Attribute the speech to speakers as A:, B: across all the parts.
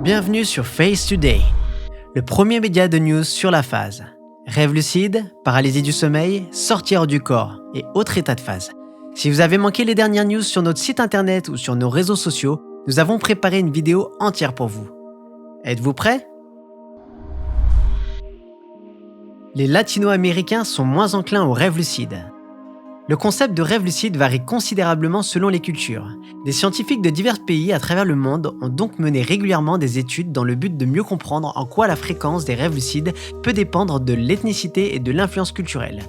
A: Bienvenue sur Phase Today, le premier média de news sur la phase. Rêve lucide, paralysie du sommeil, sortie hors du corps et autres états de phase. Si vous avez manqué les dernières news sur notre site internet ou sur nos réseaux sociaux, nous avons préparé une vidéo entière pour vous. Êtes-vous prêts ? Les latino-américains sont moins enclins au rêve lucide. Le concept de rêve lucide varie considérablement selon les cultures. Des scientifiques de divers pays à travers le monde ont donc mené régulièrement des études dans le but de mieux comprendre en quoi la fréquence des rêves lucides peut dépendre de l'ethnicité et de l'influence culturelle.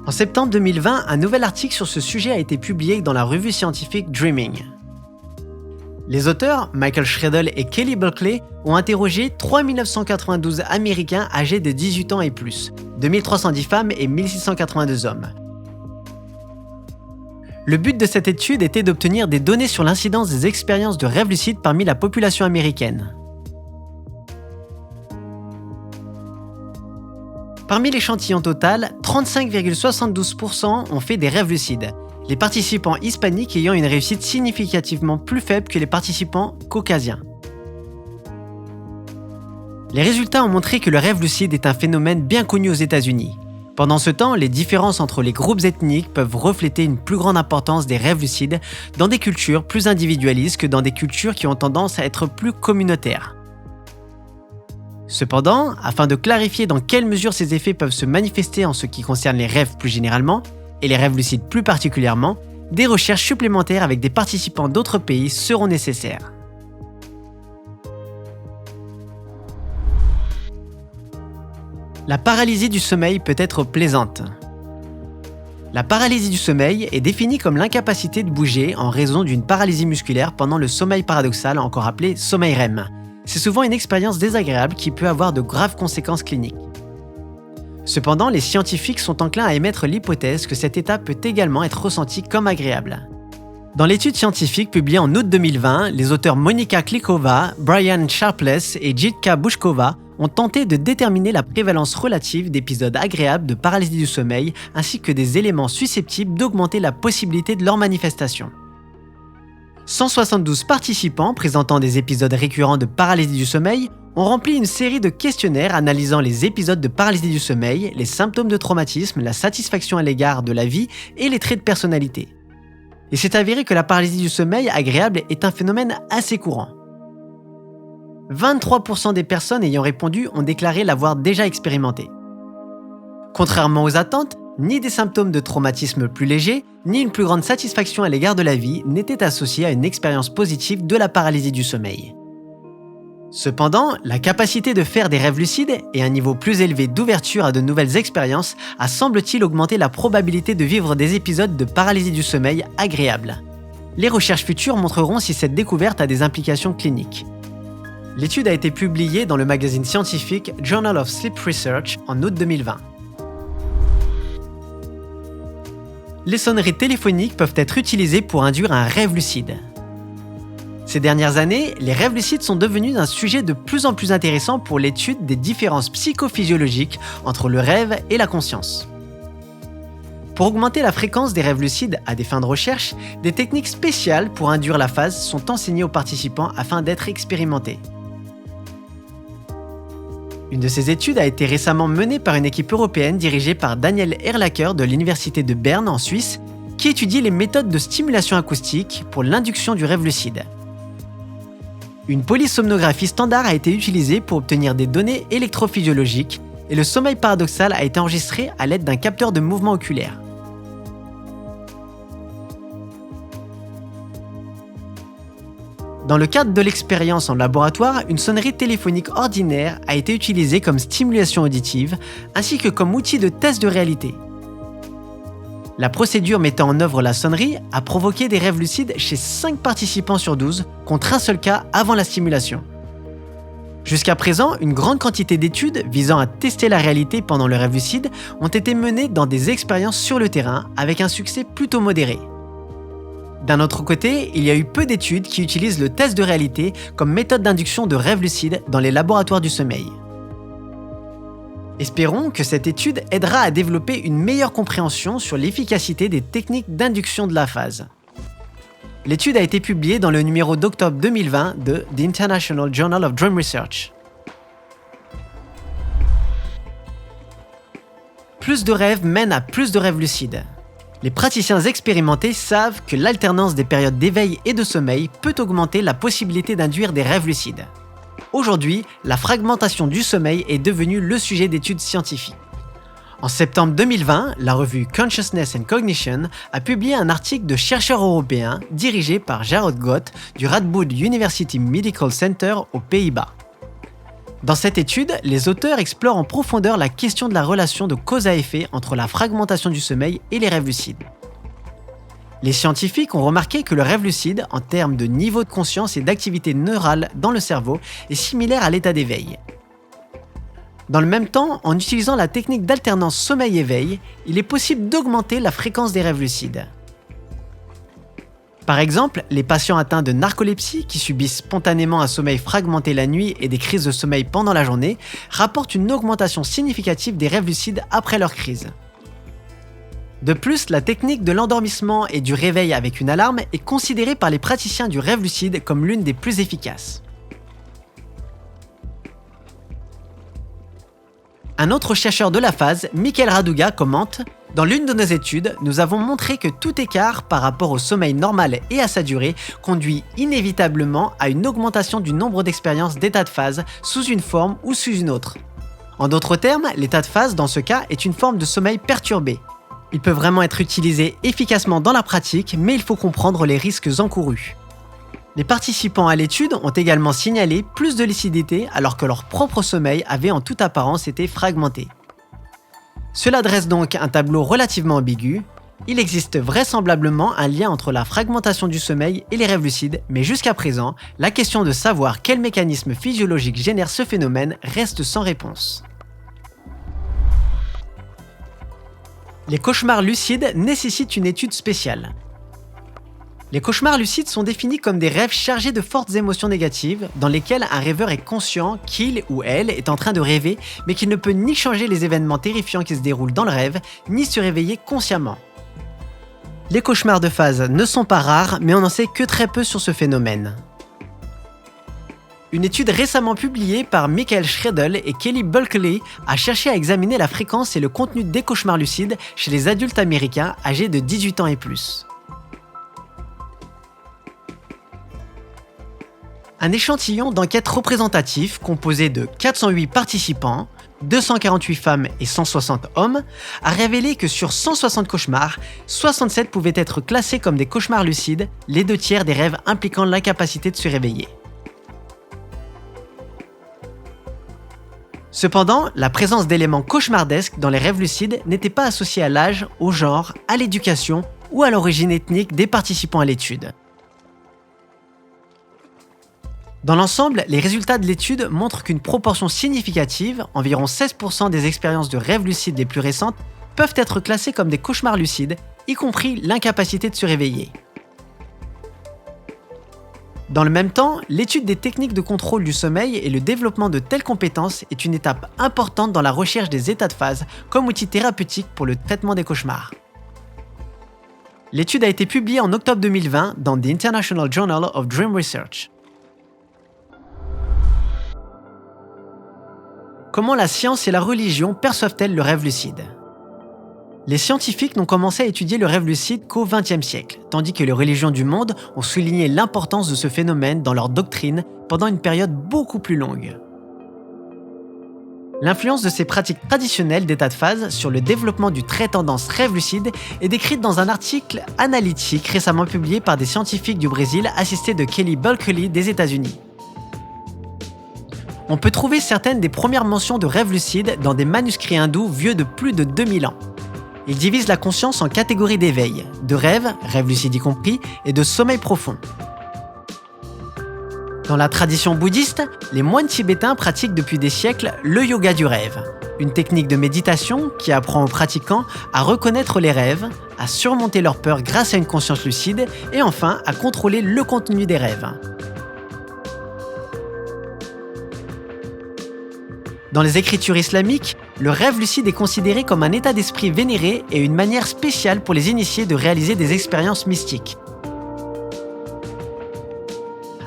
A: En septembre 2020, un nouvel article sur ce sujet a été publié dans la revue scientifique Dreaming. Les auteurs, Michael Schredel et Kelly Bulkley, ont interrogé 3992 Américains âgés de 18 ans et plus, 2310 femmes et 1682 hommes. Le but de cette étude était d'obtenir des données sur l'incidence des expériences de rêve lucide parmi la population américaine. Parmi l'échantillon total, 35,72% ont fait des rêves lucides, les participants hispaniques ayant une réussite significativement plus faible que les participants caucasiens. Les résultats ont montré que le rêve lucide est un phénomène bien connu aux États-Unis. Pendant ce temps, les différences entre les groupes ethniques peuvent refléter une plus grande importance des rêves lucides dans des cultures plus individualistes que dans des cultures qui ont tendance à être plus communautaires. Cependant, afin de clarifier dans quelle mesure ces effets peuvent se manifester en ce qui concerne les rêves plus généralement, et les rêves lucides plus particulièrement, des recherches supplémentaires avec des participants d'autres pays seront nécessaires. La paralysie du sommeil peut être plaisante. La paralysie du sommeil est définie comme l'incapacité de bouger en raison d'une paralysie musculaire pendant le sommeil paradoxal, encore appelé sommeil REM. C'est souvent une expérience désagréable qui peut avoir de graves conséquences cliniques. Cependant, les scientifiques sont enclins à émettre l'hypothèse que cet état peut également être ressenti comme agréable. Dans l'étude scientifique publiée en août 2020, les auteurs Monika Klikova, Brian Sharpless et Jitka Bushkova ont tenté de déterminer la prévalence relative d'épisodes agréables de paralysie du sommeil ainsi que des éléments susceptibles d'augmenter la possibilité de leur manifestation. 172 participants présentant des épisodes récurrents de paralysie du sommeil ont rempli une série de questionnaires analysant les épisodes de paralysie du sommeil, les symptômes de traumatisme, la satisfaction à l'égard de la vie et les traits de personnalité. Il s'est avéré que la paralysie du sommeil agréable est un phénomène assez courant. 23% des personnes ayant répondu ont déclaré l'avoir déjà expérimenté. Contrairement aux attentes, ni des symptômes de traumatisme plus légers, ni une plus grande satisfaction à l'égard de la vie n'étaient associés à une expérience positive de la paralysie du sommeil. Cependant, la capacité de faire des rêves lucides et un niveau plus élevé d'ouverture à de nouvelles expériences a semble-t-il augmenté la probabilité de vivre des épisodes de paralysie du sommeil agréables. Les recherches futures montreront si cette découverte a des implications cliniques. L'étude a été publiée dans le magazine scientifique Journal of Sleep Research en août 2020. Les sonneries téléphoniques peuvent être utilisées pour induire un rêve lucide. Ces dernières années, les rêves lucides sont devenus un sujet de plus en plus intéressant pour l'étude des différences psychophysiologiques entre le rêve et la conscience. Pour augmenter la fréquence des rêves lucides à des fins de recherche, des techniques spéciales pour induire la phase sont enseignées aux participants afin d'être expérimentées. Une de ces études a été récemment menée par une équipe européenne dirigée par Daniel Erlacher de l'Université de Berne en Suisse, qui étudie les méthodes de stimulation acoustique pour l'induction du rêve lucide. Une polysomnographie standard a été utilisée pour obtenir des données électrophysiologiques et le sommeil paradoxal a été enregistré à l'aide d'un capteur de mouvement oculaire. Dans le cadre de l'expérience en laboratoire, une sonnerie téléphonique ordinaire a été utilisée comme stimulation auditive ainsi que comme outil de test de réalité. La procédure mettant en œuvre la sonnerie a provoqué des rêves lucides chez 5 participants sur 12, contre un seul cas avant la stimulation. Jusqu'à présent, une grande quantité d'études visant à tester la réalité pendant le rêve lucide ont été menées dans des expériences sur le terrain avec un succès plutôt modéré. D'un autre côté, il y a eu peu d'études qui utilisent le test de réalité comme méthode d'induction de rêve lucide dans les laboratoires du sommeil. Espérons que cette étude aidera à développer une meilleure compréhension sur l'efficacité des techniques d'induction de la phase. L'étude a été publiée dans le numéro d'octobre 2020 de The International Journal of Dream Research. Plus de rêves mène à plus de rêves lucides. Les praticiens expérimentés savent que l'alternance des périodes d'éveil et de sommeil peut augmenter la possibilité d'induire des rêves lucides. Aujourd'hui, la fragmentation du sommeil est devenue le sujet d'études scientifiques. En septembre 2020, la revue Consciousness and Cognition a publié un article de chercheurs européens dirigé par Jarrod Gott du Radboud University Medical Center aux Pays-Bas. Dans cette étude, les auteurs explorent en profondeur la question de la relation de cause à effet entre la fragmentation du sommeil et les rêves lucides. Les scientifiques ont remarqué que le rêve lucide, en termes de niveau de conscience et d'activité neurale dans le cerveau, est similaire à l'état d'éveil. Dans le même temps, en utilisant la technique d'alternance sommeil-éveil, il est possible d'augmenter la fréquence des rêves lucides. Par exemple, les patients atteints de narcolepsie qui subissent spontanément un sommeil fragmenté la nuit et des crises de sommeil pendant la journée rapportent une augmentation significative des rêves lucides après leur crise. De plus, la technique de l'endormissement et du réveil avec une alarme est considérée par les praticiens du rêve lucide comme l'une des plus efficaces. Un autre chercheur de la phase, Michael Raduga, commente « Dans l'une de nos études, nous avons montré que tout écart par rapport au sommeil normal et à sa durée conduit inévitablement à une augmentation du nombre d'expériences d'état de phase sous une forme ou sous une autre. En d'autres termes, l'état de phase dans ce cas est une forme de sommeil perturbé. Il peut vraiment être utilisé efficacement dans la pratique, mais il faut comprendre les risques encourus. » Les participants à l'étude ont également signalé plus de lucidité alors que leur propre sommeil avait en toute apparence été fragmenté. Cela dresse donc un tableau relativement ambigu. Il existe vraisemblablement un lien entre la fragmentation du sommeil et les rêves lucides, mais jusqu'à présent, la question de savoir quel mécanisme physiologique génère ce phénomène reste sans réponse. Les cauchemars lucides nécessitent une étude spéciale. Les cauchemars lucides sont définis comme des rêves chargés de fortes émotions négatives dans lesquels un rêveur est conscient qu'il ou elle est en train de rêver mais qu'il ne peut ni changer les événements terrifiants qui se déroulent dans le rêve, ni se réveiller consciemment. Les cauchemars de phase ne sont pas rares, mais on n'en sait que très peu sur ce phénomène. Une étude récemment publiée par Michael Schredel et Kelly Bulkeley a cherché à examiner la fréquence et le contenu des cauchemars lucides chez les adultes américains âgés de 18 ans et plus. Un échantillon d'enquête représentatif composé de 408 participants, 248 femmes et 160 hommes, a révélé que sur 160 cauchemars, 67 pouvaient être classés comme des cauchemars lucides, les 2/3 des rêves impliquant l'incapacité de se réveiller. Cependant, la présence d'éléments cauchemardesques dans les rêves lucides n'était pas associée à l'âge, au genre, à l'éducation ou à l'origine ethnique des participants à l'étude. Dans l'ensemble, les résultats de l'étude montrent qu'une proportion significative, environ 16% des expériences de rêves lucides les plus récentes, peuvent être classées comme des cauchemars lucides, y compris l'incapacité de se réveiller. Dans le même temps, l'étude des techniques de contrôle du sommeil et le développement de telles compétences est une étape importante dans la recherche des états de phase comme outil thérapeutique pour le traitement des cauchemars. L'étude a été publiée en octobre 2020 dans The International Journal of Dream Research. Comment la science et la religion perçoivent-elles le rêve lucide ? Les scientifiques n'ont commencé à étudier le rêve lucide qu'au XXe siècle, tandis que les religions du monde ont souligné l'importance de ce phénomène dans leur doctrine pendant une période beaucoup plus longue. L'influence de ces pratiques traditionnelles d'état de phase sur le développement du trait tendance rêve lucide est décrite dans un article analytique récemment publié par des scientifiques du Brésil assistés de Kelly Bulkeley des États-Unis. On peut trouver certaines des premières mentions de rêve lucide dans des manuscrits hindous vieux de plus de 2000 ans. Ils divisent la conscience en catégories d'éveil, de rêve, rêve lucide y compris, et de sommeil profond. Dans la tradition bouddhiste, les moines tibétains pratiquent depuis des siècles le yoga du rêve, une technique de méditation qui apprend aux pratiquants à reconnaître les rêves, à surmonter leur peur grâce à une conscience lucide et enfin à contrôler le contenu des rêves. Dans les écritures islamiques, le rêve lucide est considéré comme un état d'esprit vénéré et une manière spéciale pour les initiés de réaliser des expériences mystiques.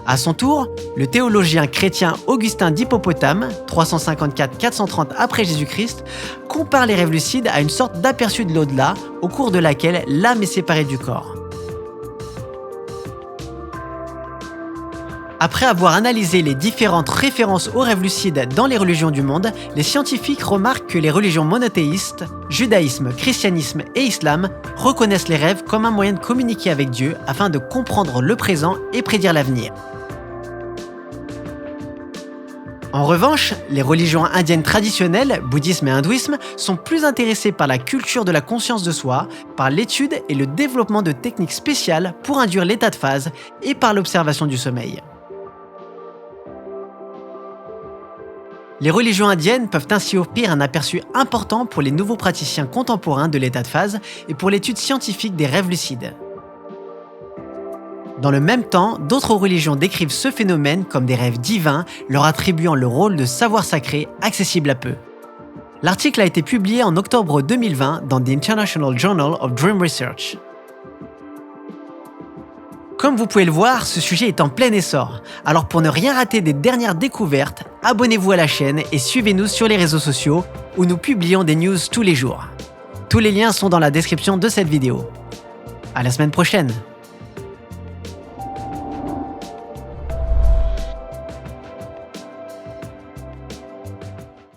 A: À son tour, le théologien chrétien Augustin d'Hippopotame, 354-430 après Jésus-Christ, compare les rêves lucides à une sorte d'aperçu de l'au-delà, au cours de laquelle l'âme est séparée du corps. Après avoir analysé les différentes références aux rêves lucides dans les religions du monde, les scientifiques remarquent que les religions monothéistes, judaïsme, christianisme et islam, reconnaissent les rêves comme un moyen de communiquer avec Dieu afin de comprendre le présent et prédire l'avenir. En revanche, les religions indiennes traditionnelles, bouddhisme et hindouisme, sont plus intéressées par la culture de la conscience de soi, par l'étude et le développement de techniques spéciales pour induire l'état de phase et par l'observation du sommeil. Les religions indiennes peuvent ainsi offrir un aperçu important pour les nouveaux praticiens contemporains de l'état de phase et pour l'étude scientifique des rêves lucides. Dans le même temps, d'autres religions décrivent ce phénomène comme des rêves divins, leur attribuant le rôle de savoir sacré accessible à peu. L'article a été publié en octobre 2020 dans The International Journal of Dream Research. Comme vous pouvez le voir, ce sujet est en plein essor. Alors pour ne rien rater des dernières découvertes, abonnez-vous à la chaîne et suivez-nous sur les réseaux sociaux où nous publions des news tous les jours. Tous les liens sont dans la description de cette vidéo. À la semaine prochaine!